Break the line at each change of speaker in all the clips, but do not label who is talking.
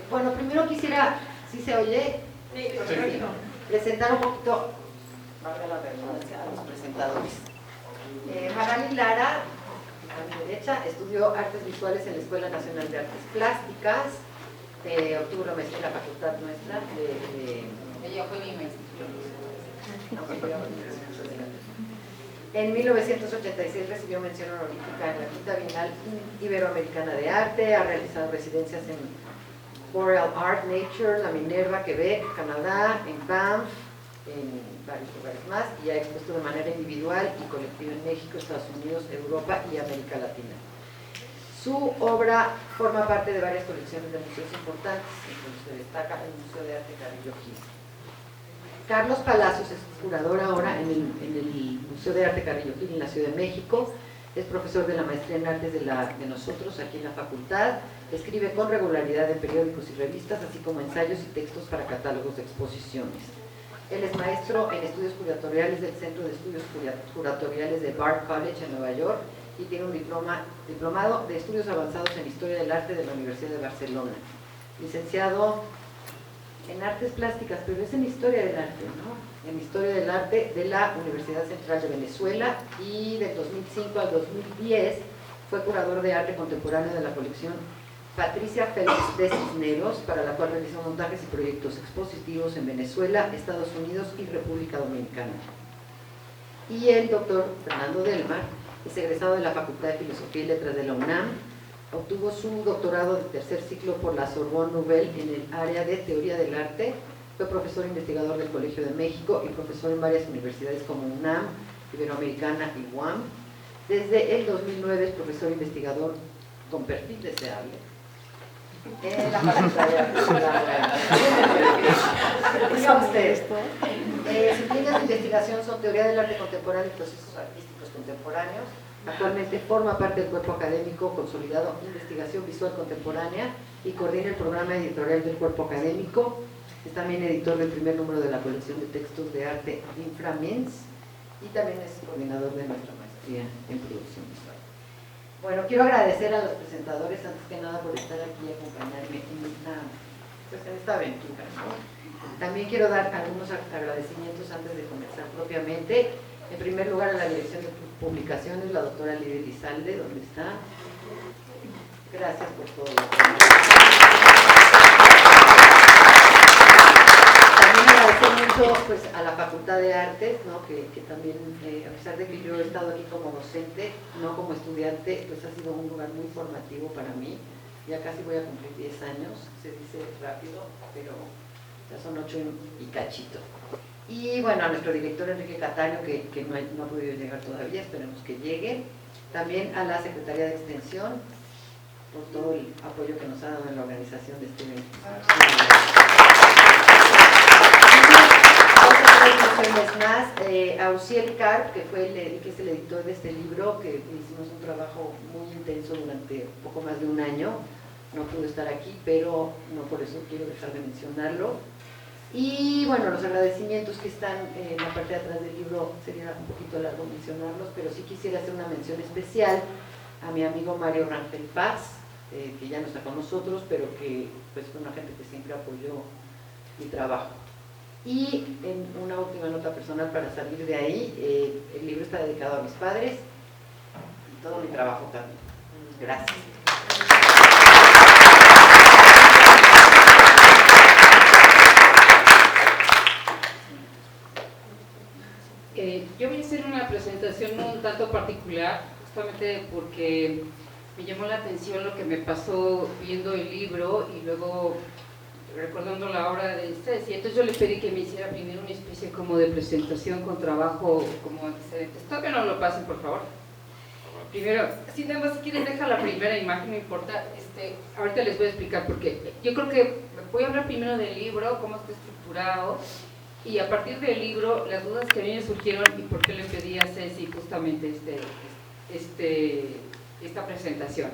Bueno, primero quisiera, si se oye, presentar un poquito, valga la redundancia, a los presentadores. Magali Lara, a mi derecha, estudió Artes Visuales en la Escuela Nacional de Artes Plásticas, obtuvo la maestría en la facultad nuestra.
Ella fue mi maestra.
En 1986 recibió mención honorífica en la Quinta Bienal Iberoamericana de Arte, ha realizado residencias en Boreal Art, Nature, La Minerva, Quebec, Canadá, en Banff, en varios lugares más, y ha expuesto de manera individual y colectiva en México, Estados Unidos, Europa y América Latina. Su obra forma parte de varias colecciones de museos importantes, entre los que destaca el Museo de Arte Carrillo Gil. Carlos Palacios es curador ahora en el Museo de Arte Carrillo Gil en la Ciudad de México, es profesor de la maestría en artes de nosotros aquí en la facultad, escribe con regularidad en periódicos y revistas, así como ensayos y textos para catálogos de exposiciones. Él es maestro en estudios curatoriales del Centro de Estudios Curatoriales de Bard College en Nueva York y tiene un diplomado de estudios avanzados en Historia del Arte de la Universidad de Barcelona. Licenciado en Artes Plásticas, pero es en Historia del Arte, ¿no? En Historia del Arte de la Universidad Central de Venezuela, y del 2005 al 2010 fue curador de arte contemporáneo de la colección Patricia Félix de Cisneros, para la cual realizó montajes y proyectos expositivos en Venezuela, Estados Unidos y República Dominicana. Y el doctor Fernando Delmar es egresado de la Facultad de Filosofía y Letras de la UNAM, obtuvo su doctorado de tercer ciclo por la Sorbonne Nouvelle en el área de Teoría del Arte, fue profesor investigador del Colegio de México y profesor en varias universidades como UNAM, Iberoamericana y UAM. Desde el 2009 es profesor investigador con perfil deseable en la Facultad de Artes. Diga usted, sus líneas de investigación son teoría del arte contemporáneo y procesos artísticos contemporáneos. Actualmente forma parte del cuerpo académico consolidado Investigación Visual Contemporánea y coordina el programa editorial del cuerpo académico. Es también editor del primer número de la colección de textos de arte Inframens y también es coordinador de nuestra maestría en producción visual. Bueno, quiero agradecer a los presentadores antes que nada por estar aquí y acompañarme en esta aventura, ¿no? También quiero dar algunos agradecimientos antes de comenzar propiamente. En primer lugar, a la Dirección de Publicaciones, la doctora Lidia Elizalde, ¿dónde está? Gracias por todo. También agradecer mucho pues, a la Facultad de Artes, ¿no? que también, a pesar de que yo he estado aquí como docente, no como estudiante, pues ha sido un lugar muy formativo para mí. Ya casi voy a cumplir 10 años, se dice rápido, pero ya son 8 y cachito. Y bueno, a nuestro director Enrique Cataño, que no ha podido llegar todavía, esperemos que llegue. También a la Secretaría de Extensión, por todo el apoyo que nos ha dado en la organización de este evento. Más, a Uciel Carp, que es el editor de este libro, que hicimos un trabajo muy intenso durante poco más de un año. No pudo estar aquí, pero no por eso quiero dejar de mencionarlo. Y bueno, los agradecimientos que están en la parte de atrás del libro, sería un poquito largo mencionarlos, pero sí quisiera hacer una mención especial a mi amigo Mario Rangel Paz, que ya no está con nosotros, pero que pues, fue una gente que siempre apoyó mi trabajo. Y en una última nota personal para salir de ahí, el libro está dedicado a mis padres y todo mi trabajo también. Gracias.
Yo voy a hacer una presentación un tanto particular, justamente porque me llamó la atención lo que me pasó viendo el libro y luego recordando la obra de Ceci. Entonces yo le pedí que me hiciera primero una especie como de presentación con trabajo como antecedentes. Todavía no lo pasen, por favor. Primero, si nada más si quieres deja la primera imagen, no importa. Ahorita les voy a explicar porque yo creo que voy a hablar primero del libro, cómo está estructurado, y a partir del libro, las dudas que a mí me surgieron y por qué le pedí a Ceci justamente esta presentación.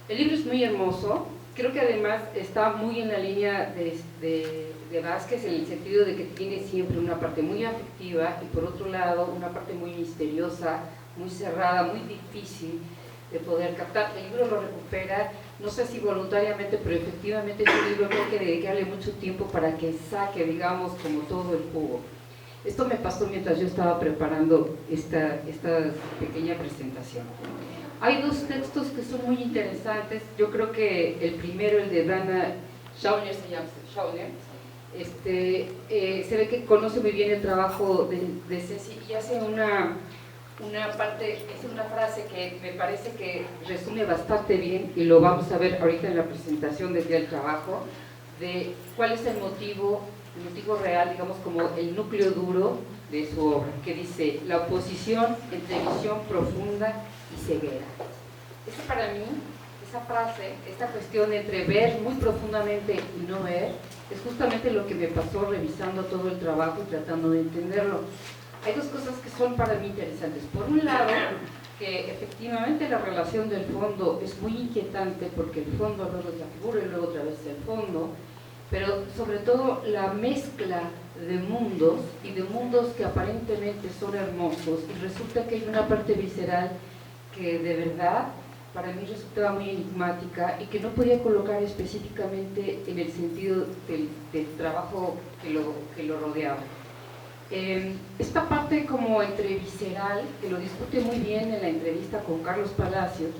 El libro es muy hermoso, creo que además está muy en la línea de Vázquez, en el sentido de que tiene siempre una parte muy afectiva y por otro lado una parte muy misteriosa, muy cerrada, muy difícil de poder captar. El libro lo recupera no sé si voluntariamente, pero efectivamente este libro hay que dedicarle mucho tiempo para que saque, digamos, como todo el jugo. Esto me pasó mientras yo estaba preparando esta pequeña presentación. Hay dos textos que son muy interesantes. Yo creo que el primero, el de Dana Schauner, se ve que conoce muy bien el trabajo de Ceci y hace una frase que me parece que resume bastante bien, y lo vamos a ver ahorita en la presentación del trabajo, de cuál es el motivo real, digamos, como el núcleo duro de su obra, que dice: la oposición entre visión profunda y ceguera. Para mí, esa frase, esta cuestión entre ver muy profundamente y no ver, es justamente lo que me pasó revisando todo el trabajo y tratando de entenderlo. Hay dos cosas que son para mí interesantes. Por un lado, que efectivamente la relación del fondo es muy inquietante, porque el fondo luego es la figura y luego otra vez el fondo, pero sobre todo la mezcla de mundos, y de mundos que aparentemente son hermosos, y resulta que hay una parte visceral que de verdad para mí resultaba muy enigmática y que no podía colocar específicamente en el sentido del trabajo que lo rodeaba. Esta parte como entre visceral, que lo discute muy bien en la entrevista con Carlos Palacios,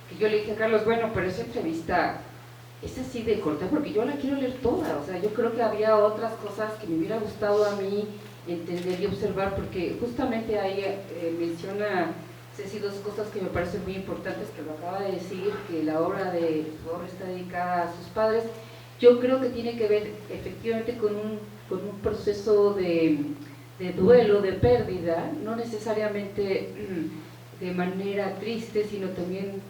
que yo le dije a Carlos, bueno, pero esa entrevista es así de corta, porque yo la quiero leer toda, o sea, yo creo que había otras cosas que me hubiera gustado a mí entender y observar, porque justamente ahí menciona Ceci dos cosas que me parecen muy importantes, que lo acaba de decir, que su obra está dedicada a sus padres. Yo creo que tiene que ver efectivamente con un proceso de duelo, de pérdida, no necesariamente de manera triste, sino también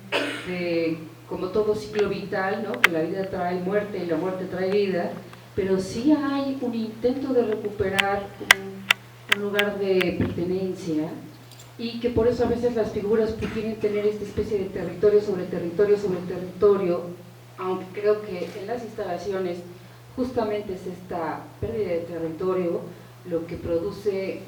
como todo ciclo vital, ¿no? Que la vida trae muerte y la muerte trae vida, pero sí hay un intento de recuperar un lugar de pertenencia, y que por eso a veces las figuras quieren tener esta especie de territorio sobre territorio sobre territorio, aunque creo que en las instalaciones justamente es esta pérdida de territorio lo que produce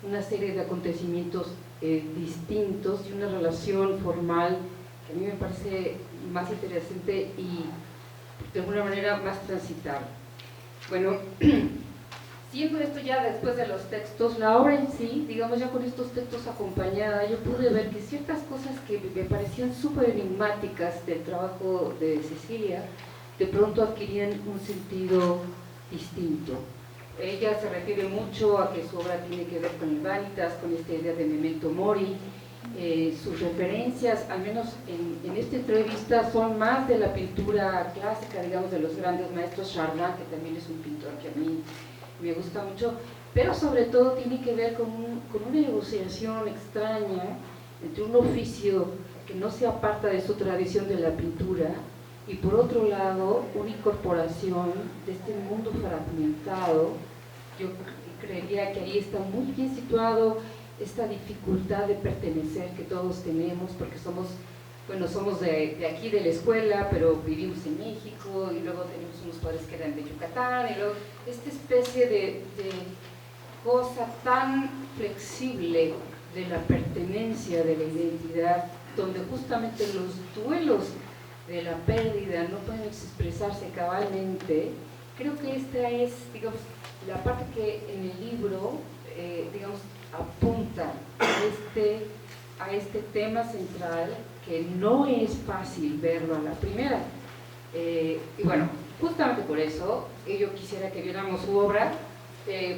una serie de acontecimientos distintos y una relación formal que a mí me parece más interesante y de alguna manera más transitable. Bueno, siendo esto ya después de los textos, la obra en sí, digamos ya con estos textos acompañada, yo pude ver que ciertas cosas que me parecían súper enigmáticas del trabajo de Cecilia, de pronto adquirían un sentido distinto. Ella se refiere mucho a que su obra tiene que ver con el Vanitas, con esta idea de Memento Mori. Sus referencias, al menos en esta entrevista, son más de la pintura clásica, digamos, de los grandes maestros. Chardin, que también es un pintor que a mí me gusta mucho, pero sobre todo tiene que ver con una negociación extraña entre un oficio que no se aparta de su tradición de la pintura y por otro lado una incorporación de este mundo fragmentado. Yo creería que ahí está muy bien situado esta dificultad de pertenecer que todos tenemos, porque somos de aquí de la escuela, pero vivimos en México, y luego tenemos unos padres que eran de Yucatán, y luego esta especie de cosa tan flexible de la pertenencia, de la identidad, donde justamente los duelos de la pérdida no pueden expresarse cabalmente. Creo que esta es, digamos, la parte que en el libro, digamos, apunta a este tema central, que no es fácil verlo a la primera. Y bueno, justamente por eso yo quisiera que viéramos su obra,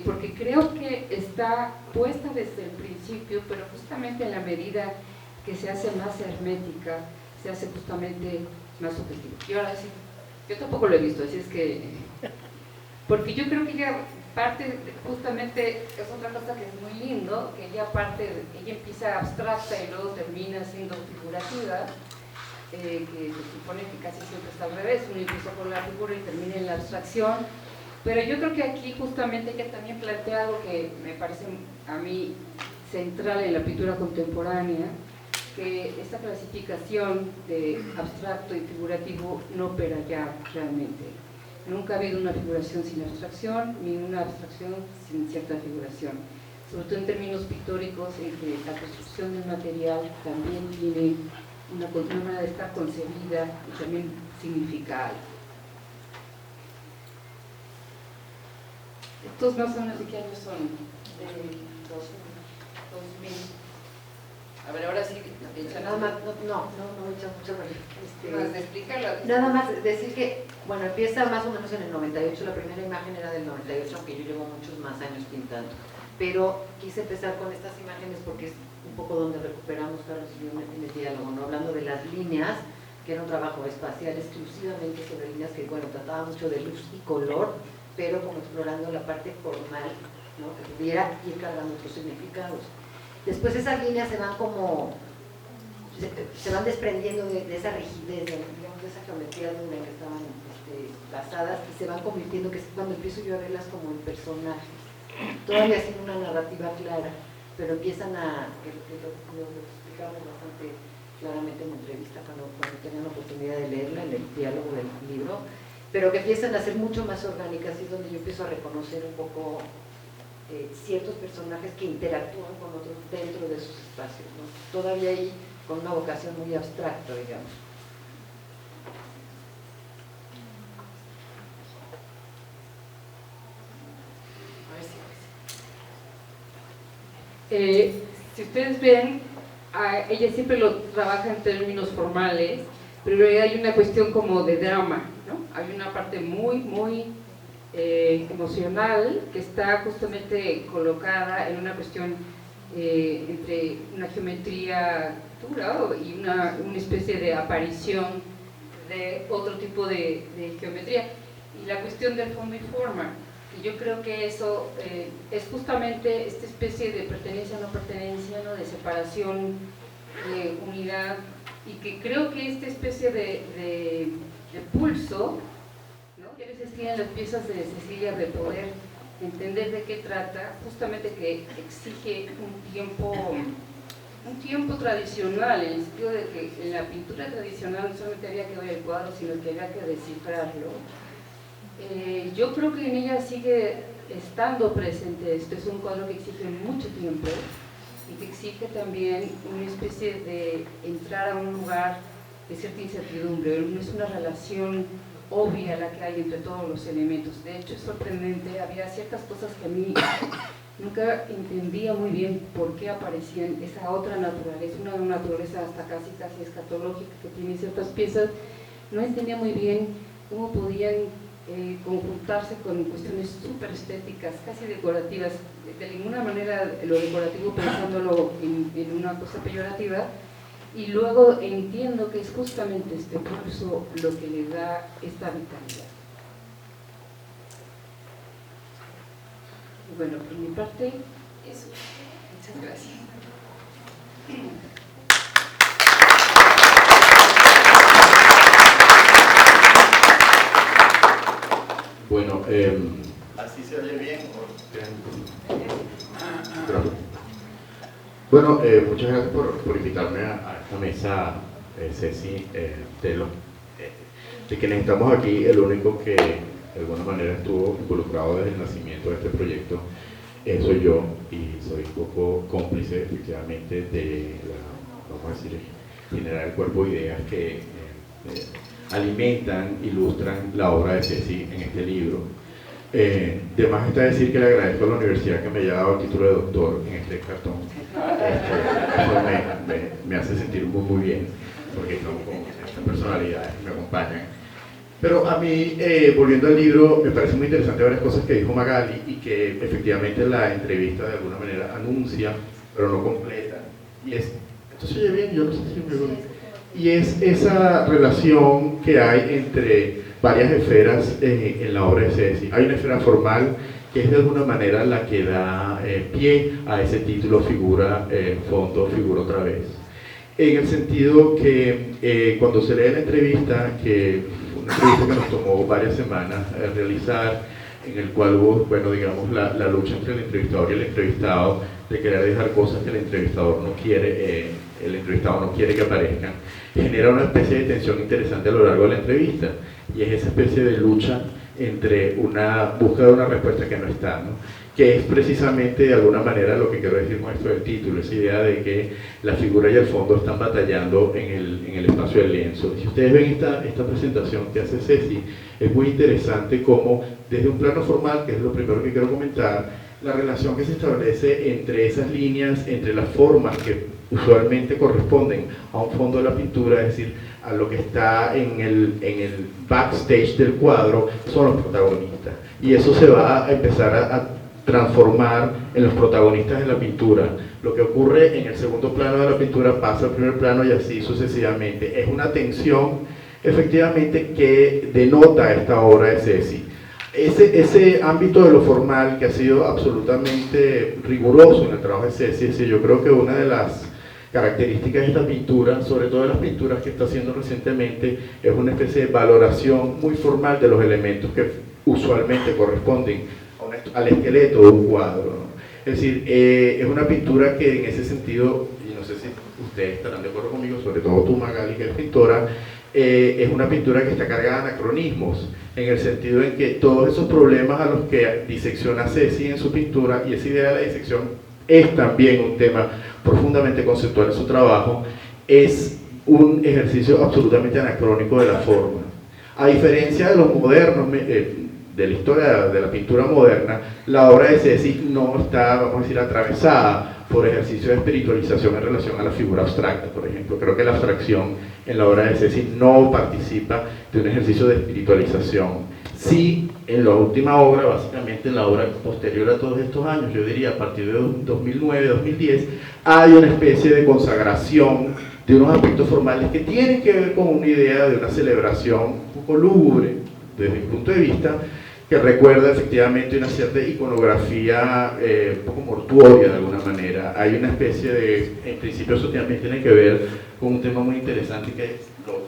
porque creo que está puesta desde el principio, pero justamente en la medida que se hace más hermética, se hace justamente más objetivo. Y ahora sí, yo tampoco lo he visto, así es que... Porque yo creo que ella parte, justamente, es otra cosa que es muy lindo, que ella empieza abstracta y luego termina siendo figurativa, que se supone que casi siempre está al revés, uno empieza por la figura y termina en la abstracción, pero yo creo que aquí justamente ella también plantea algo que me parece a mí central en la pintura contemporánea, que esta clasificación de abstracto y figurativo no opera ya realmente. Nunca ha habido una figuración sin abstracción, ni una abstracción sin cierta figuración. Sobre todo en términos pictóricos, en que la construcción del material también tiene una manera de estar concebida y también significa algo. Estos más o menos de qué años son, de 2000. A ver, ahora sí,
nada más, no echa mucho
más de explicarlo.
Nada más decir que, bueno, empieza más o menos en el 98, la primera imagen era del 98, aunque yo llevo muchos más años pintando, pero quise empezar con estas imágenes porque es un poco donde recuperamos, Carlos y yo, en el diálogo, ¿no? Hablando de las líneas, que era un trabajo espacial exclusivamente sobre líneas que, bueno, trataba mucho de luz y color, pero como explorando la parte formal, ¿no? Que pudiera ir cargando otros significados. Después esas líneas se van como, se van desprendiendo de esa rigidez, digamos, de esa geometría dura en que estaban basadas, y se van convirtiendo, que es cuando empiezo yo a verlas como en personajes, todavía sin una narrativa clara, pero empiezan a, que lo explicamos bastante claramente en la entrevista cuando tenían la oportunidad de leerla, en el diálogo del libro, pero que empiezan a ser mucho más orgánicas, y es donde yo empiezo a reconocer un poco ciertos personajes que interactúan con otros dentro de sus espacios, ¿no? Todavía ahí con una vocación muy abstracta, digamos.
Si ustedes ven, ella siempre lo trabaja en términos formales, pero hay una cuestión como de drama, ¿no? Hay una parte muy emocional que está justamente colocada en una cuestión entre una geometría dura y una especie de aparición de otro tipo de geometría, y la cuestión del fondo y forma. Y yo creo que eso es justamente esta especie de pertenencia o no pertenencia, ¿no? De separación, de unidad, y que creo que esta especie de pulso, ¿no? Que a veces tienen las piezas de Cecilia de poder entender de qué trata, justamente que exige un tiempo tradicional, en el sentido de que en la pintura tradicional no solamente había que ver el cuadro, sino que había que descifrarlo. Yo creo que en ella sigue estando presente esto. Es un cuadro que exige mucho tiempo y que exige también una especie de entrar a un lugar de cierta incertidumbre. No es una relación obvia la que hay entre todos los elementos. De hecho, es sorprendente, había ciertas cosas que a mí nunca entendía muy bien por qué aparecían, esa otra naturaleza, una naturaleza hasta casi escatológica que tiene ciertas piezas. No entendía muy bien cómo podían conjuntarse con cuestiones súper estéticas, casi decorativas, de ninguna manera lo decorativo pensándolo en una cosa peyorativa, y luego entiendo que es justamente este pulso lo que le da esta vitalidad. Bueno, por mi parte, eso. Muchas gracias.
Bueno, ¿así se oye bien? Bueno, muchas gracias por invitarme a esta mesa, Ceci, de quienes estamos aquí. El único que de alguna manera estuvo involucrado desde el nacimiento de este proyecto soy yo, y soy un poco cómplice efectivamente de la, vamos a decir, generar el cuerpo de ideas que alimentan, ilustran la obra de Ceci en este libro. De más está decir que le agradezco a la universidad que me haya dado el título de doctor en este cartón. Eso me hace sentir muy bien, porque estamos con estas personalidades que me acompañan. Pero a mí, volviendo al libro, me parece muy interesante varias cosas que dijo Magali, y que efectivamente la entrevista de alguna manera anuncia, pero no completa. Y es, ¿esto se oye bien? Yo no sé si me gusta. Y es esa relación que hay entre varias esferas en la obra de Ceci. Hay una esfera formal que es de alguna manera la que da pie a ese título, figura, fondo, figura otra vez. En el sentido que cuando se lee la entrevista, que fue una entrevista que nos tomó varias semanas realizar, en el cual hubo, bueno, digamos, la lucha entre el entrevistador y el entrevistado, de querer dejar cosas que el entrevistador no quiere, el entrevistado no quiere que aparezcan, genera una especie de tensión interesante a lo largo de la entrevista, y es esa especie de lucha entre una búsqueda de una respuesta que no está, ¿no? Que es precisamente de alguna manera lo que quiero decir con esto del título, esa idea de que la figura y el fondo están batallando en el espacio del lienzo. Si ustedes ven esta presentación que hace Ceci, es muy interesante cómo desde un plano formal, que es lo primero que quiero comentar, la relación que se establece entre esas líneas, entre las formas que usualmente corresponden a un fondo de la pintura, es decir, a lo que está en el backstage del cuadro, son los protagonistas. Y eso se va a empezar a transformar en los protagonistas de la pintura. Lo que ocurre en el segundo plano de la pintura pasa al primer plano y así sucesivamente. Es una tensión efectivamente que denota esta obra de Ceci. Ese ámbito de lo formal que ha sido absolutamente riguroso en el trabajo de Ceci, yo creo que una de las características de esta pintura, sobre todo de las pinturas que está haciendo recientemente, es una especie de valoración muy formal de los elementos que usualmente corresponden al esqueleto de un cuadro, ¿no? Es decir, es una pintura que en ese sentido, y no sé si ustedes estarán de acuerdo conmigo, sobre todo tú, Magali, que es pintora, es una pintura que está cargada de anacronismos, en el sentido en que todos esos problemas a los que disecciona Ceci en su pintura, y esa idea de la disección es también un tema profundamente conceptual en su trabajo, es un ejercicio absolutamente anacrónico de la forma. A diferencia de los modernos, de la historia de la pintura moderna, la obra de Ceci no está, vamos a decir, atravesada por ejercicios de espiritualización en relación a la figura abstracta, por ejemplo. Creo que la abstracción en la obra de Ceci no participa de un ejercicio de espiritualización. Sí, en la última obra, básicamente en la obra posterior a todos estos años, yo diría a partir de 2009, 2010, hay una especie de consagración de unos aspectos formales que tienen que ver con una idea de una celebración un poco lúgubre, desde mi punto de vista, que recuerda efectivamente una cierta iconografía un poco mortuoria de alguna manera. Hay una especie de, en principio eso también tiene que ver con un tema muy interesante que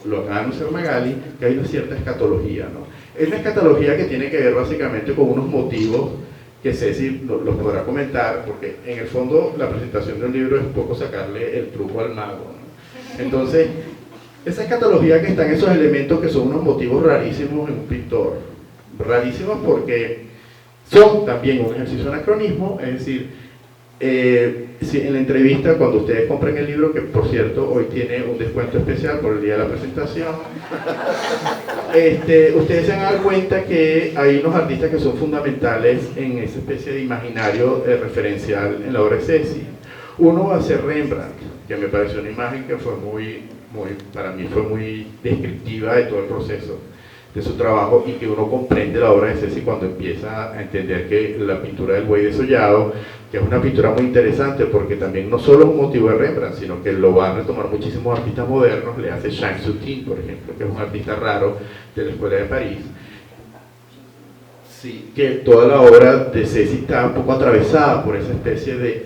lo acaba de anunciar Magali, que hay una cierta escatología, ¿no? Es una escatología que tiene que ver básicamente con unos motivos que Ceci los podrá comentar, porque en el fondo la presentación de un libro es un poco sacarle el truco al mago, ¿no? Entonces, esa escatología que están esos elementos que son unos motivos rarísimos en un pintor, rarísimos porque son también un ejercicio de anacronismo, es decir, si en la entrevista, cuando ustedes compren el libro, que por cierto hoy tiene un descuento especial por el día de la presentación, ustedes se van a dar cuenta que hay unos artistas que son fundamentales en esa especie de imaginario referencial en la obra de Ceci. Uno va a ser Rembrandt, que me pareció una imagen que fue para mí fue muy descriptiva de todo el proceso de su trabajo, y que uno comprende la obra de Ceci cuando empieza a entender que la pintura del buey desollado, que es una pintura muy interesante porque también no solo es un motivo de Rembrandt, sino que lo van a retomar muchísimos artistas modernos, le hace Jean Soutine, por ejemplo, que es un artista raro de la Escuela de París. Sí, que toda la obra de Ceci está un poco atravesada por esa especie de,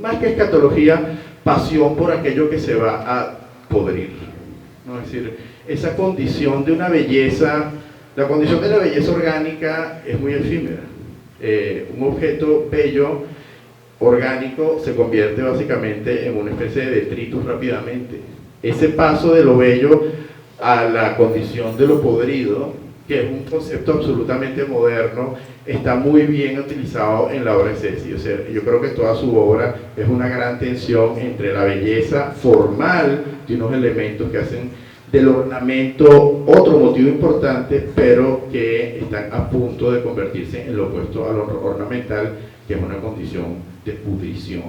más que escatología, pasión por aquello que se va a podrir, ¿no? Es decir, esa condición de una belleza, la condición de la belleza orgánica es muy efímera. Un objeto bello, orgánico, se convierte básicamente en una especie de detritus rápidamente. Ese paso de lo bello a la condición de lo podrido, que es un concepto absolutamente moderno, está muy bien utilizado en la obra de Ceci. O sea, yo creo que toda su obra es una gran tensión entre la belleza formal de unos elementos que hacen del ornamento otro motivo importante, pero que están a punto de convertirse en lo opuesto a lo ornamental, que es una condición de pudrición,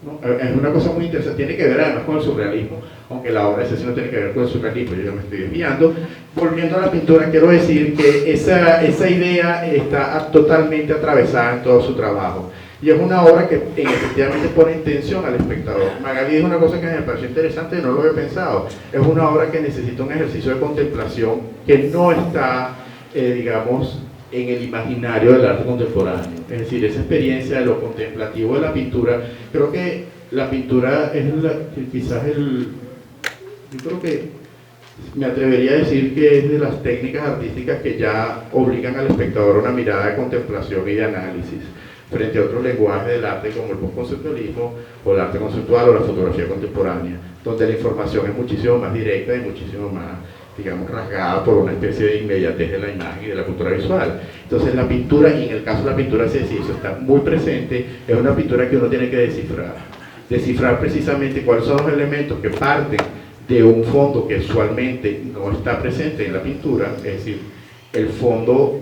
¿no? Es una cosa muy interesante, tiene que ver además con el surrealismo, aunque la obra de Ceci no tiene que ver con el surrealismo, yo ya me estoy desviando. Volviendo a la pintura, quiero decir que esa idea está totalmente atravesada en todo su trabajo. Y es una obra que efectivamente pone en tensión al espectador. Magali dijo una cosa que me pareció interesante y no lo había pensado. Es una obra que necesita un ejercicio de contemplación que no está, digamos, en el imaginario del arte contemporáneo. Es decir, esa experiencia de lo contemplativo de la pintura, creo que la pintura es yo creo que me atrevería a decir que es de las técnicas artísticas que ya obligan al espectador a una mirada de contemplación y de análisis, frente a otros lenguajes del arte como el postconceptualismo o el arte conceptual o la fotografía contemporánea, donde la información es muchísimo más directa y muchísimo más digamos, rasgada por una especie de inmediatez de la imagen y de la cultura visual. Entonces la pintura, y en el caso de la pintura sí, eso está muy presente, es una pintura que uno tiene que descifrar precisamente cuáles son los elementos que parten de un fondo que usualmente no está presente en la pintura, es decir, el fondo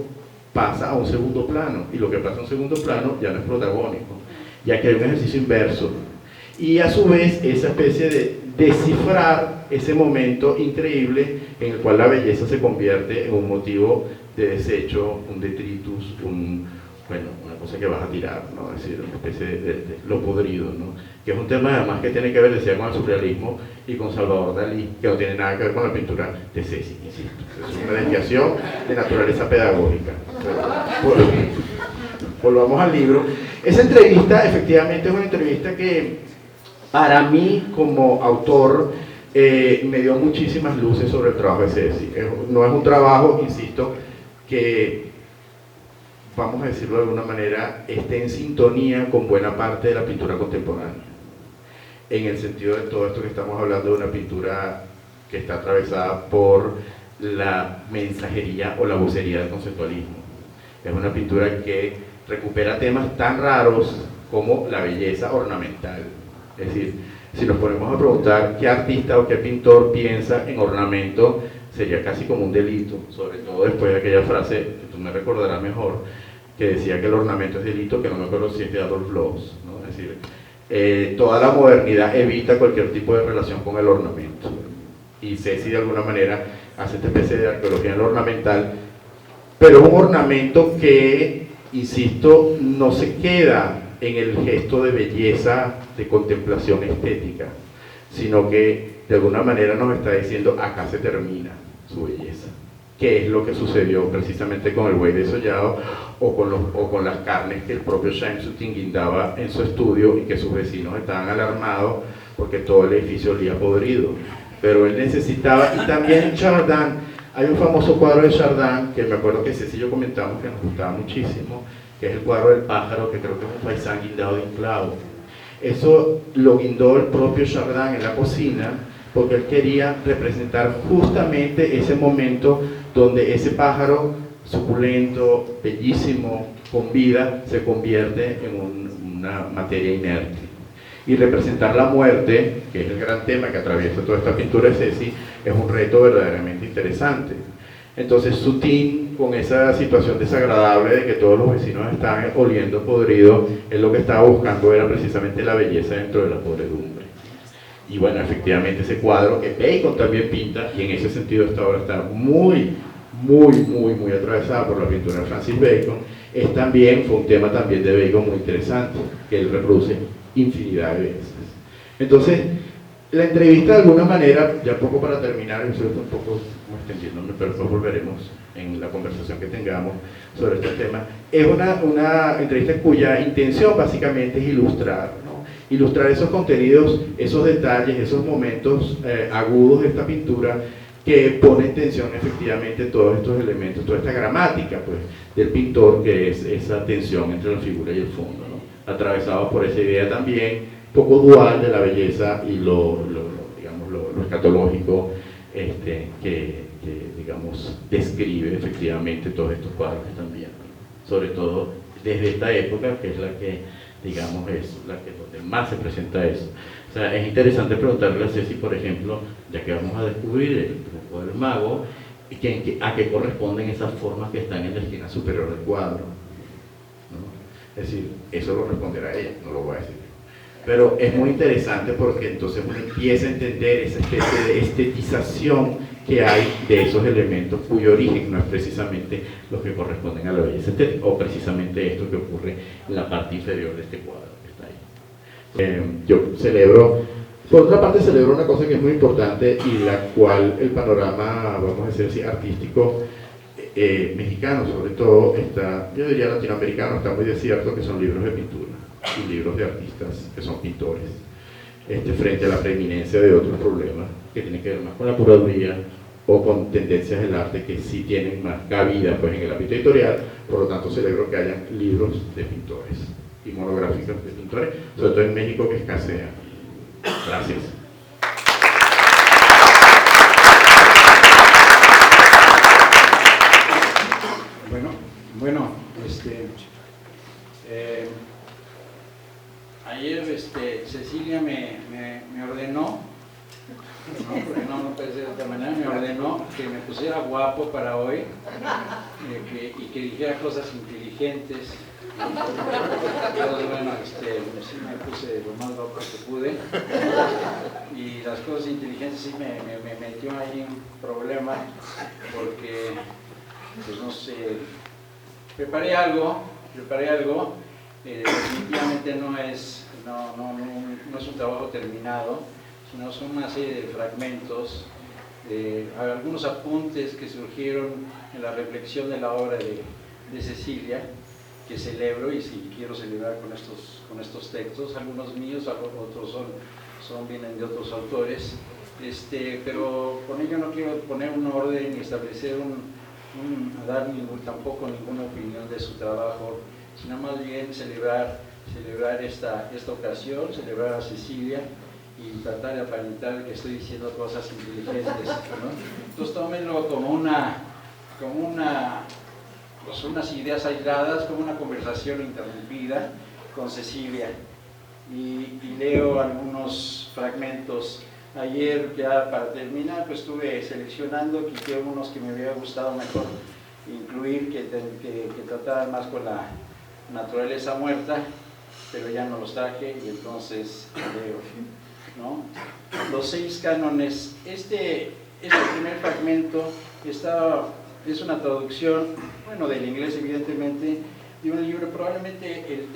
pasa a un segundo plano, y lo que pasa a un segundo plano ya no es protagónico, ya que hay un ejercicio inverso, y a su vez esa especie de descifrar ese momento increíble en el cual la belleza se convierte en un motivo de desecho, un detritus, una cosa que vas a tirar, ¿no? Es decir, una especie de lo podrido, ¿no? Que es un tema además que tiene que ver, decía, con el surrealismo y con Salvador Dalí, que no tiene nada que ver con la pintura de Ceci, insisto. Es una desviación de naturaleza pedagógica. Pero, volvamos al libro. Esa entrevista efectivamente es una entrevista que para mí como autor me dio muchísimas luces sobre el trabajo de Ceci. No es un trabajo, insisto, que, vamos a decirlo de alguna manera, esté en sintonía con buena parte de la pintura contemporánea, en el sentido de todo esto que estamos hablando de una pintura que está atravesada por la mensajería o la vocería del conceptualismo. Es una pintura que recupera temas tan raros como la belleza ornamental. Es decir, si nos ponemos a preguntar qué artista o qué pintor piensa en ornamento, sería casi como un delito, sobre todo después de aquella frase, que tú me recordarás mejor, que decía que el ornamento es delito, que no me acuerdo si es de Adolf Loos, ¿no? Es decir, toda la modernidad evita cualquier tipo de relación con el ornamento, y Ceci de alguna manera hace esta especie de arqueología en lo ornamental, pero es un ornamento que, insisto, no se queda en el gesto de belleza, de contemplación estética, sino que de alguna manera nos está diciendo acá se termina su belleza, que es lo que sucedió precisamente con el buey desollado o con las carnes que el propio Shamsuddin guindaba en su estudio y que sus vecinos estaban alarmados porque todo el edificio olía podrido, pero él necesitaba. Y también Chardin, hay un famoso cuadro de Chardin que me acuerdo que Ceci y yo comentamos que nos gustaba muchísimo, que es el cuadro del pájaro, que creo que es un faisán guindado de un clavo. Eso lo guindó el propio Chardin en la cocina porque él quería representar justamente ese momento donde ese pájaro suculento, bellísimo, con vida, se convierte en una materia inerte. Y representar la muerte, que es el gran tema que atraviesa toda esta pintura de Ceci, es un reto verdaderamente interesante. Entonces Soutine, con esa situación desagradable de que todos los vecinos estaban oliendo podrido, él lo que estaba buscando era precisamente la belleza dentro de la podredumbre. Y bueno, efectivamente ese cuadro que Bacon también pinta, y en ese sentido esta obra está muy atravesada por la pintura de Francis Bacon, fue un tema también de Bacon muy interesante, que él reproduce infinidad de veces. Entonces, la entrevista de alguna manera, ya poco para terminar, yo estoy un poco extendiéndome, pero después volveremos en la conversación que tengamos sobre este tema, es una entrevista cuya intención básicamente es ilustrar, ¿no? Ilustrar esos contenidos, esos detalles, esos momentos agudos de esta pintura que pone en tensión efectivamente todos estos elementos, toda esta gramática pues, del pintor, que es esa tensión entre la figura y el fondo, ¿no? Atravesado por esa idea también poco dual de la belleza y lo escatológico que digamos describe efectivamente todos estos cuadros que están viendo, sobre todo desde esta época que es la que digamos es la que donde más se presenta eso. O sea, es interesante preguntarle a Ceci, por ejemplo, ya que vamos a descubrir el truco del mago, a qué corresponden esas formas que están en la esquina superior del cuadro, ¿no? Es decir, eso lo responderá ella, no lo voy a decir. Pero es muy interesante porque entonces uno empieza a entender esa especie de estetización que hay de esos elementos cuyo origen no es precisamente los que corresponden a la belleza estética, o precisamente esto que ocurre en la parte inferior de este cuadro que está ahí. Yo celebro, por otra parte celebro una cosa que es muy importante y la cual el panorama, vamos a decir así, artístico mexicano sobre todo, yo diría latinoamericano, está muy desierto, que son libros de pintura y libros de artistas que son pintores, frente a la preeminencia de otros problemas que tienen que ver más con la curaduría o con tendencias del arte que sí tienen más cabida pues, en el ámbito editorial. Por lo tanto celebro que hayan libros de pintores y monográficos de pintores, sobre todo en México, que escasean. Gracias.
Bueno, ayer Cecilia me ordenó, ¿no? Porque no puede ser de otra manera, me ordenó que me pusiera guapo para hoy y que dijera cosas inteligentes. Entonces, bueno, sí me puse lo más guapo que pude y las cosas inteligentes sí me metió ahí un problema porque, pues no sé, preparé algo, definitivamente no es un trabajo terminado, sino son una serie de fragmentos, algunos apuntes que surgieron en la reflexión de la obra de Cecilia, que celebro y si quiero celebrar con estos textos, algunos míos, otros vienen de otros autores, pero con ello no quiero poner un orden ni establecer dar tampoco ninguna opinión de su trabajo, sino más bien celebrar esta ocasión, celebrar a Cecilia y tratar de aparentar que estoy diciendo cosas inteligentes, ¿no? Entonces tómenlo como unas ideas aisladas, como una conversación interrumpida con Cecilia y leo algunos fragmentos. Ayer, ya para terminar, pues estuve seleccionando, quité unos que me hubiera gustado mejor incluir, que trataran más con la naturaleza muerta, pero ya no los traje y entonces leo, ¿no? Los 6 cánones. Este primer fragmento es una traducción, bueno, del inglés evidentemente, de un libro, probablemente el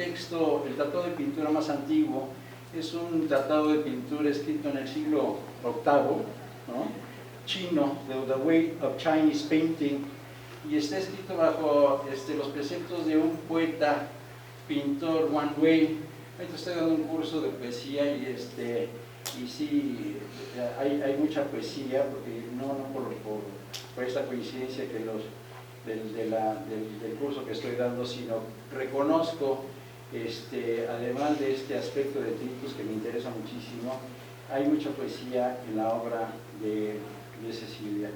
tratado de pintura más antiguo. Es un tratado de pintura escrito en el siglo VIII, ¿no? Chino, The Way of Chinese Painting, y está escrito bajo los preceptos de un poeta, pintor, Wang Wei. Ahorita estoy dando un curso de poesía y sí, hay mucha poesía, porque no por esta coincidencia que del curso que estoy dando, sino reconozco, además de este aspecto de tipos que me interesa muchísimo, hay mucha poesía en la obra de Cecilia.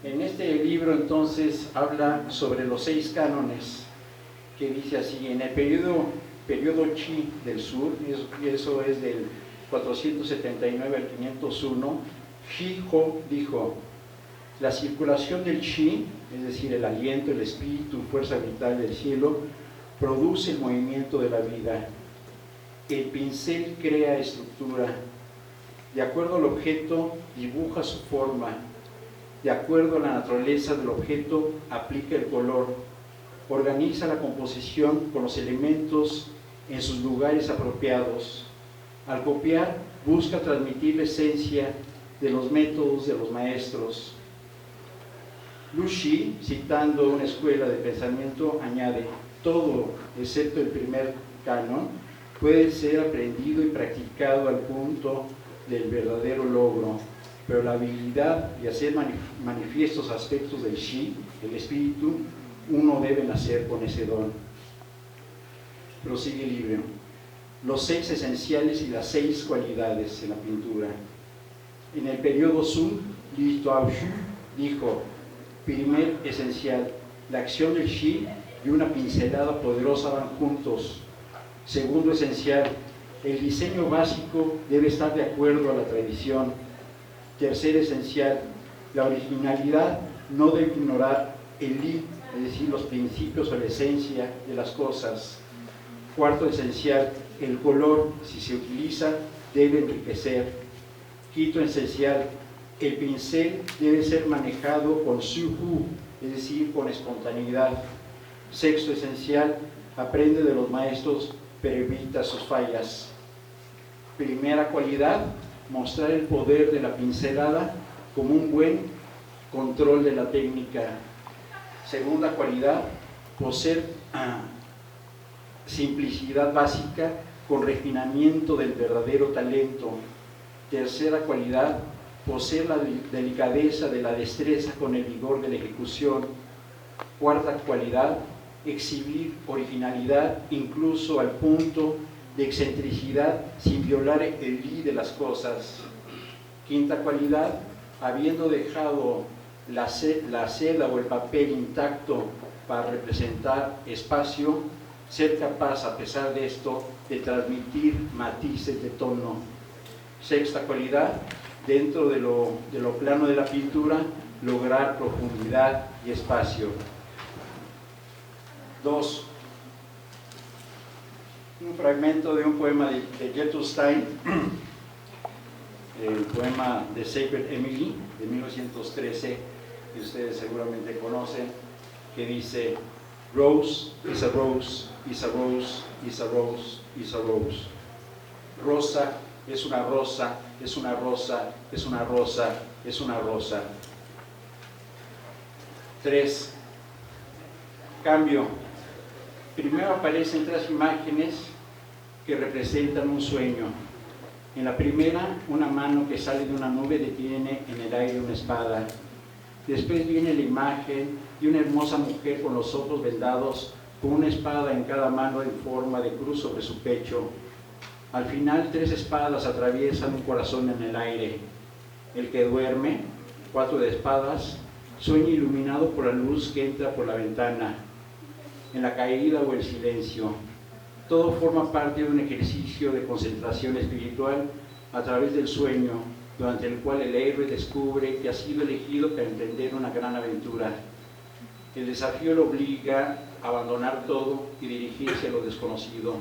En este libro entonces habla sobre los 6 cánones, que dice así: en el periodo Qi del sur, y eso es del 479 al 501, Shi Ho dijo: la circulación del Qi, es decir, el aliento, el espíritu, fuerza vital del cielo, produce el movimiento de la vida. El pincel crea estructura. De acuerdo al objeto, dibuja su forma. De acuerdo a la naturaleza del objeto, aplica el color. Organiza la composición con los elementos en sus lugares apropiados. Al copiar, busca transmitir la esencia de los métodos de los maestros. Lu Xi, citando una escuela de pensamiento, añade: todo, excepto el primer canon, puede ser aprendido y practicado al punto del verdadero logro, pero la habilidad de hacer manifiestos aspectos del Xi, el espíritu, uno debe nacer con ese don. Prosigue el libro. Los 6 esenciales y las 6 cualidades en la pintura. En el periodo Sun, Li Tuozhu dijo: primer esencial, la acción del Xi y una pincelada poderosa van juntos. Segundo esencial, el diseño básico debe estar de acuerdo a la tradición. Tercer esencial, la originalidad no debe ignorar el Li, es decir, los principios o la esencia de las cosas. Cuarto esencial, el color, si se utiliza, debe enriquecer. Quinto esencial, el pincel debe ser manejado con Su-Hu, es decir, con espontaneidad. Sexto esencial, aprende de los maestros, pero evita sus fallas. Primera cualidad, mostrar el poder de la pincelada como un buen control de la técnica. Segunda cualidad, poseer simplicidad básica con refinamiento del verdadero talento. Tercera cualidad, poseer la delicadeza de la destreza con el vigor de la ejecución. Cuarta cualidad, exhibir originalidad incluso al punto de excentricidad sin violar el Li de las cosas. Quinta cualidad, habiendo dejado la seda o el papel intacto para representar espacio, ser capaz, a pesar de esto, de transmitir matices de tono. Sexta cualidad, dentro de lo plano de la pintura, lograr profundidad y espacio. 2. Un fragmento de un poema de Gertrude Stein, el poema The Sacred Emily, de 1913, que ustedes seguramente conocen, que dice: Rose is a rose, is a rose, is a rose, is a rose. Rosa es una rosa, es una rosa, es una rosa, es una rosa. 3. Cambio. Primero aparecen 3 imágenes que representan un sueño. En la primera, una mano que sale de una nube detiene en el aire una espada. Después viene la imagen de una hermosa mujer con los ojos vendados, con una espada en cada mano en forma de cruz sobre su pecho. Al final, 3 espadas atraviesan un corazón en el aire. El que duerme, 4 de espadas, sueña iluminado por la luz que entra por la ventana, en la caída o el silencio. Todo forma parte de un ejercicio de concentración espiritual a través del sueño, durante el cual el héroe descubre que ha sido elegido para emprender una gran aventura. El desafío lo obliga a abandonar todo y dirigirse a lo desconocido.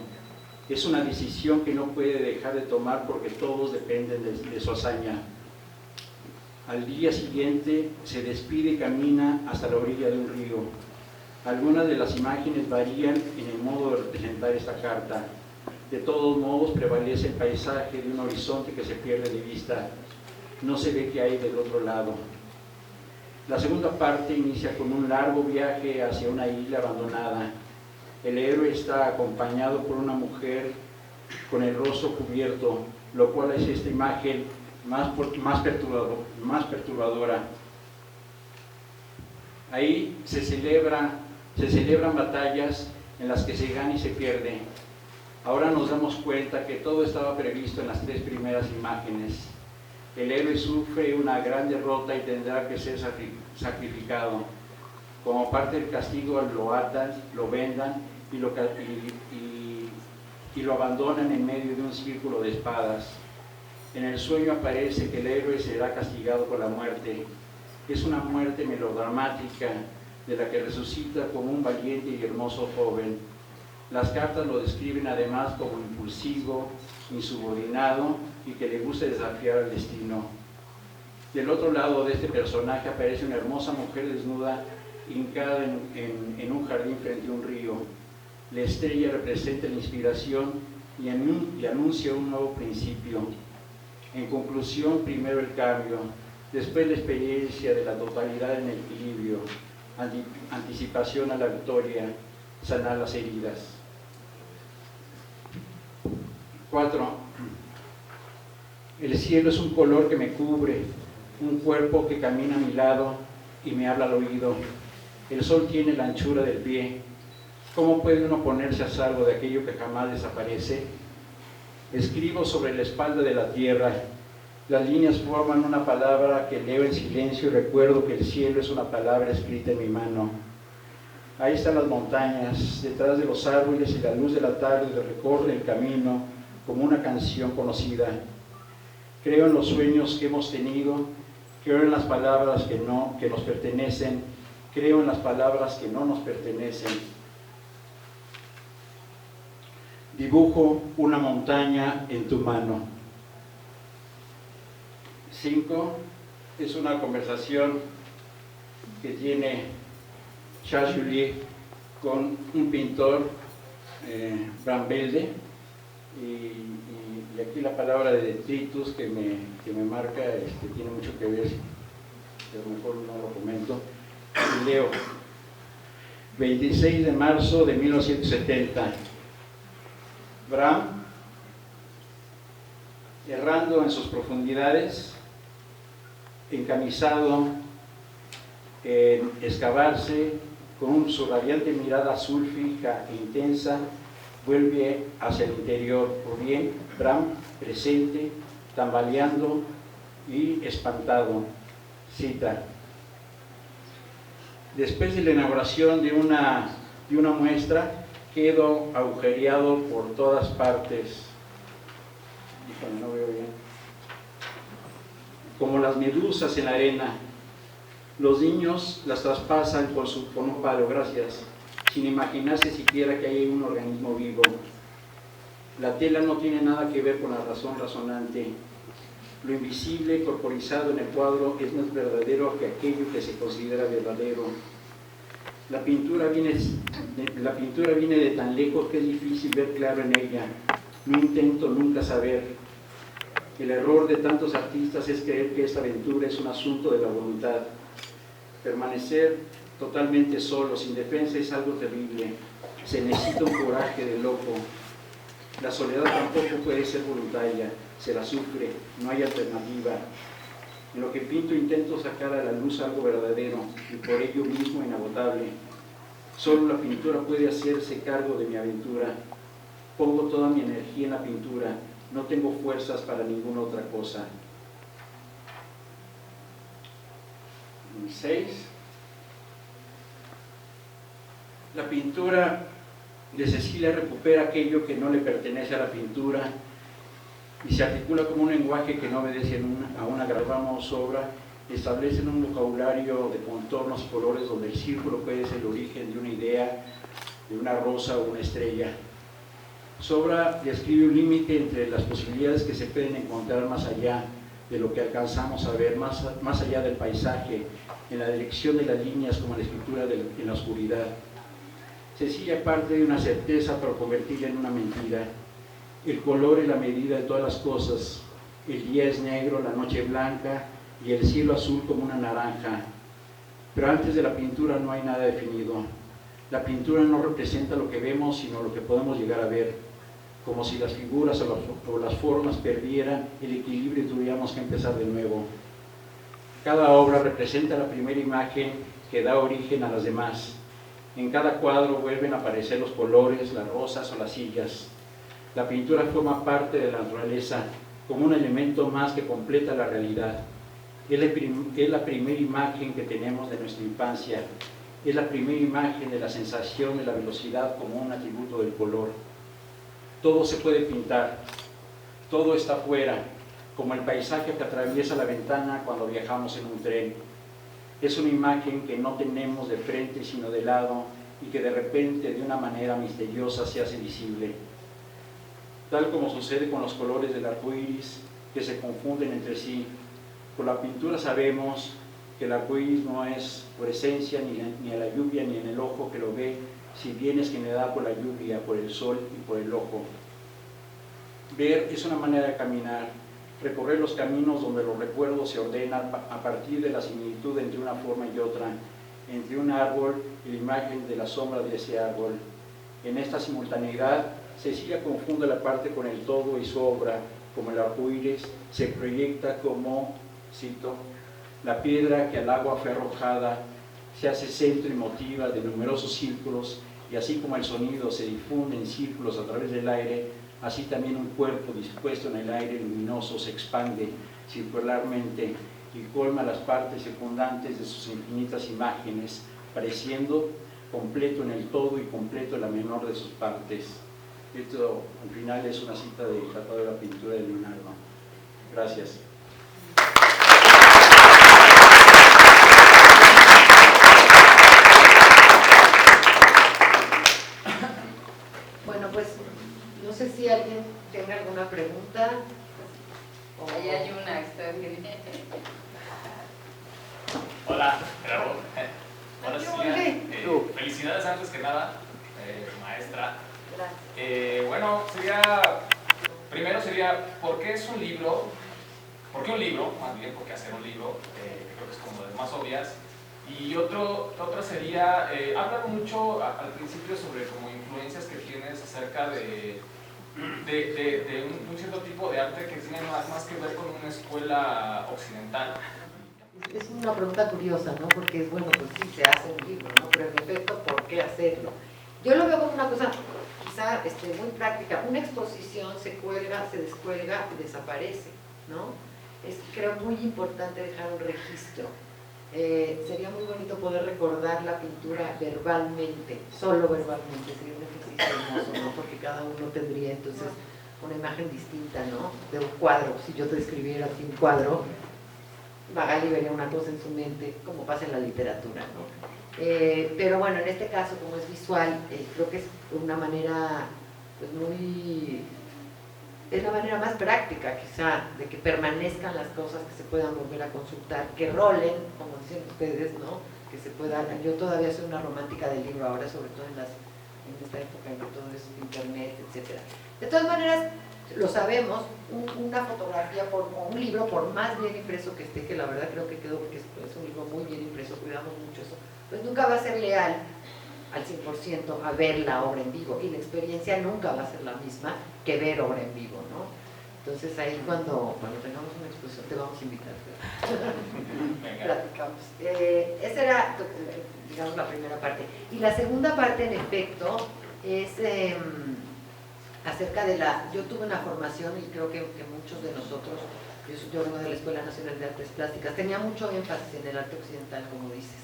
Es una decisión que no puede dejar de tomar porque todos dependen de su hazaña. Al día siguiente se despide y camina hasta la orilla de un río. Algunas de las imágenes varían en el modo de representar esta carta. De todos modos, prevalece el paisaje de un horizonte que se pierde de vista. No se ve qué hay del otro lado. La segunda parte inicia con un largo viaje hacia una isla abandonada. El héroe está acompañado por una mujer con el rostro cubierto, lo cual es esta imagen más perturbadora. Ahí se celebran batallas en las que se gana y se pierde. Ahora nos damos cuenta que todo estaba previsto en las 3 primeras imágenes. El héroe sufre una gran derrota y tendrá que ser sacrificado. Como parte del castigo lo atan, lo vendan y lo abandonan en medio de un círculo de espadas. En el sueño aparece que el héroe será castigado por la muerte. Es una muerte melodramática de la que resucita como un valiente y hermoso joven. Las cartas lo describen además como impulsivo, insubordinado y que le gusta desafiar al destino. Del otro lado de este personaje aparece una hermosa mujer desnuda, hincada en un jardín frente a un río. La estrella representa la inspiración y anuncia un nuevo principio. En conclusión, primero el cambio, después la experiencia de la totalidad en equilibrio, anticipación a la victoria, sanar las heridas. 4. El cielo es un color que me cubre, un cuerpo que camina a mi lado y me habla al oído. El sol tiene la anchura del pie. ¿Cómo puede uno ponerse a salvo de aquello que jamás desaparece? Escribo sobre la espalda de la tierra. Las líneas forman una palabra que leo en silencio y recuerdo que el cielo es una palabra escrita en mi mano. Ahí están las montañas, detrás de los árboles y la luz de la tarde recorre el camino como una canción conocida. Creo en los sueños que hemos tenido, creo en las palabras que nos pertenecen, creo en las palabras que no nos pertenecen. Dibujo una montaña en tu mano. 5. Es una conversación que tiene Charles Juliet con un pintor, Brambelde, y aquí la palabra de detritus que me marca tiene mucho que ver, pero mejor no lo comento. Y leo: 26 de marzo de 1970. Bram, errando en sus profundidades, encamisado en excavarse, con su radiante mirada azul fija e intensa, vuelve hacia el interior, o bien Bram presente, tambaleando y espantado. Cita: Después de la inauguración de una muestra, quedo agujereado por todas partes. Híjole, no veo bien. Como las medusas en la arena. Los niños las traspasan con un palo, gracias, sin imaginarse siquiera que hay un organismo vivo. La tela no tiene nada que ver con la razón razonante. Lo invisible corporizado en el cuadro es más verdadero que aquello que se considera verdadero. La pintura viene de tan lejos que es difícil ver claro en ella. No intento nunca saber. El error de tantos artistas es creer que esta aventura es un asunto de la voluntad. Permanecer totalmente solo, sin defensa, es algo terrible. Se necesita un coraje de loco. La soledad tampoco puede ser voluntaria, se la sufre, no hay alternativa. En lo que pinto intento sacar a la luz algo verdadero y por ello mismo inagotable. Solo la pintura puede hacerse cargo de mi aventura. Pongo toda mi energía en la pintura, no tengo fuerzas para ninguna otra cosa. 6. La pintura de Cecilia recupera aquello que no le pertenece a la pintura y se articula como un lenguaje que no obedece a una grabamos obra, establecen un vocabulario de contornos y colores donde el círculo puede ser el origen de una idea, de una rosa o una estrella. Su obra describe un límite entre las posibilidades que se pueden encontrar más allá de lo que alcanzamos a ver, más allá del paisaje, en la dirección de las líneas como la escritura en la oscuridad. Cecilia parte de una certeza para convertirla en una mentira. El color es la medida de todas las cosas. El día es negro, la noche blanca y el cielo azul como una naranja. Pero antes de la pintura no hay nada definido. La pintura no representa lo que vemos, sino lo que podemos llegar a ver. Como si las figuras o las formas perdieran el equilibrio y tuviéramos que empezar de nuevo. Cada obra representa la primera imagen que da origen a las demás. En cada cuadro vuelven a aparecer los colores, las rosas o las sillas. La pintura forma parte de la naturaleza como un elemento más que completa la realidad. Es la primera imagen que tenemos de nuestra infancia. Es la primera imagen de la sensación de la velocidad como un atributo del color. Todo se puede pintar, todo está afuera, como el paisaje que atraviesa la ventana cuando viajamos en un tren. Es una imagen que no tenemos de frente sino de lado y que de repente de una manera misteriosa se hace visible. Tal como sucede con los colores del arco iris que se confunden entre sí. Con la pintura sabemos que el arco iris no es por esencia ni a la lluvia ni en el ojo que lo ve, si bien es quien le da por la lluvia, por el sol y por el ojo. Ver es una manera de caminar, recorrer los caminos donde los recuerdos se ordenan a partir de la similitud entre una forma y otra, entre un árbol y la imagen de la sombra de ese árbol. En esta simultaneidad, Cecilia confunde la parte con el todo y su obra, como el arco iris, se proyecta como, cito, la piedra que al agua fue arrojada, se hace centro y motiva de numerosos círculos, y así como el sonido se difunde en círculos a través del aire, así también un cuerpo dispuesto en el aire luminoso se expande circularmente y colma las partes circundantes de sus infinitas imágenes, pareciendo completo en el todo y completo en la menor de sus partes. Esto al final es una cita del Tratado de la Pintura de Leonardo. Gracias.
Bueno, pues no sé si alguien tenga alguna pregunta.
Ahí hay una, está bien.
Hola, Gerardo. Buenos días. Felicidades antes que nada, maestra.
Gracias.
Bueno, primero sería, ¿por qué es un libro? ¿Por qué un libro? Más bien, ¿por qué hacer un libro? Creo que es como de las más obvias. Y otra sería, hablan mucho al principio sobre como influencias que tienes acerca de un cierto tipo de arte que tiene más que ver con una escuela occidental.
Es una pregunta curiosa, ¿no? Porque es bueno, pues sí, se hace un libro, ¿no? Pero en efecto, ¿por qué hacerlo? Yo lo veo como una cosa quizá muy práctica. Una exposición se cuelga, se descuelga y desaparece, ¿no? Es, creo, muy importante dejar un registro. Sería muy bonito poder recordar la pintura verbalmente, solo verbalmente, sería un ejercicio hermoso, ¿no? Porque cada uno tendría entonces una imagen distinta, ¿no? De un cuadro. Si yo te describiera así un cuadro, Magali vería una cosa en su mente, como pasa en la literatura, ¿no? Pero bueno, en este caso, como es visual, creo que es una manera pues es la manera más práctica quizá de que permanezcan las cosas, que se puedan volver a consultar, que rolen, como dicen ustedes, ¿no? Que se puedan. Yo todavía soy una romántica del libro ahora, sobre todo en esta época en que todo es internet, etcétera. De todas maneras, lo sabemos, una fotografía o un libro, por más bien impreso que esté, que la verdad creo que quedó porque es un libro muy bien impreso, cuidamos mucho eso, pues nunca va a ser leal al 100% a ver la obra en vivo, y la experiencia nunca va a ser la misma que ver obra en vivo, ¿no? Entonces ahí cuando tengamos una exposición te vamos a invitar. Platicamos. Esa era, digamos, la primera parte. Y la segunda parte, en efecto, es acerca de yo tuve una formación, y creo que muchos de nosotros, yo vengo de la Escuela Nacional de Artes Plásticas, tenía mucho énfasis en el arte occidental, como dices.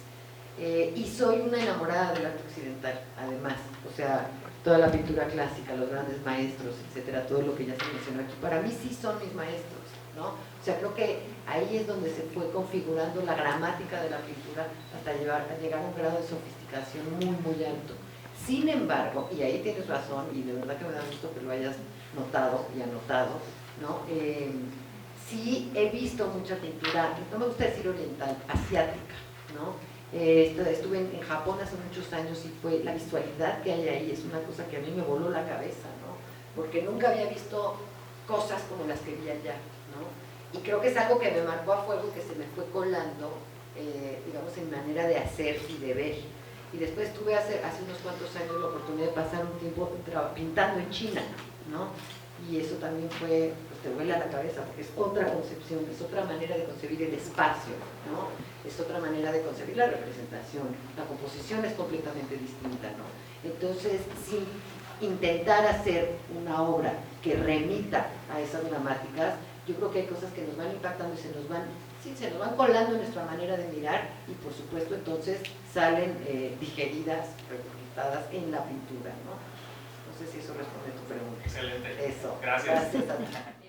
Y soy una enamorada del arte occidental, además, o sea, toda la pintura clásica, los grandes maestros, etcétera, todo lo que ya se mencionó aquí, para mí sí son mis maestros, ¿no? O sea, creo que ahí es donde se fue configurando la gramática de la pintura hasta llegar a un grado de sofisticación muy, muy alto. Sin embargo, y ahí tienes razón, y de verdad que me da gusto que lo hayas notado y anotado, ¿no? Sí he visto mucha pintura, no me gusta decir oriental, asiática, ¿no? Estuve en Japón hace muchos años y fue la visualidad que hay ahí, es una cosa que a mí me voló la cabeza, ¿no? Porque nunca había visto cosas como las que vi allá, ¿no? Y creo que es algo que me marcó a fuego, que se me fue colando, digamos, en manera de hacer y de ver. Y después tuve hace unos cuantos años la oportunidad de pasar un tiempo pintando en China, ¿no? Y eso también fue, pues te vuela la cabeza, porque es otra concepción, es otra manera de concebir el espacio, ¿no? Es otra manera de concebir la representación, la composición es completamente distinta, ¿no? Entonces, sin intentar hacer una obra que remita a esas gramáticas, yo creo que hay cosas que nos van impactando y se nos van colando en nuestra manera de mirar, y por supuesto entonces salen digeridas, representadas en la pintura, ¿no? No sé si eso responde a tu pregunta.
Excelente.
Eso.
Gracias.
Gracias a ti.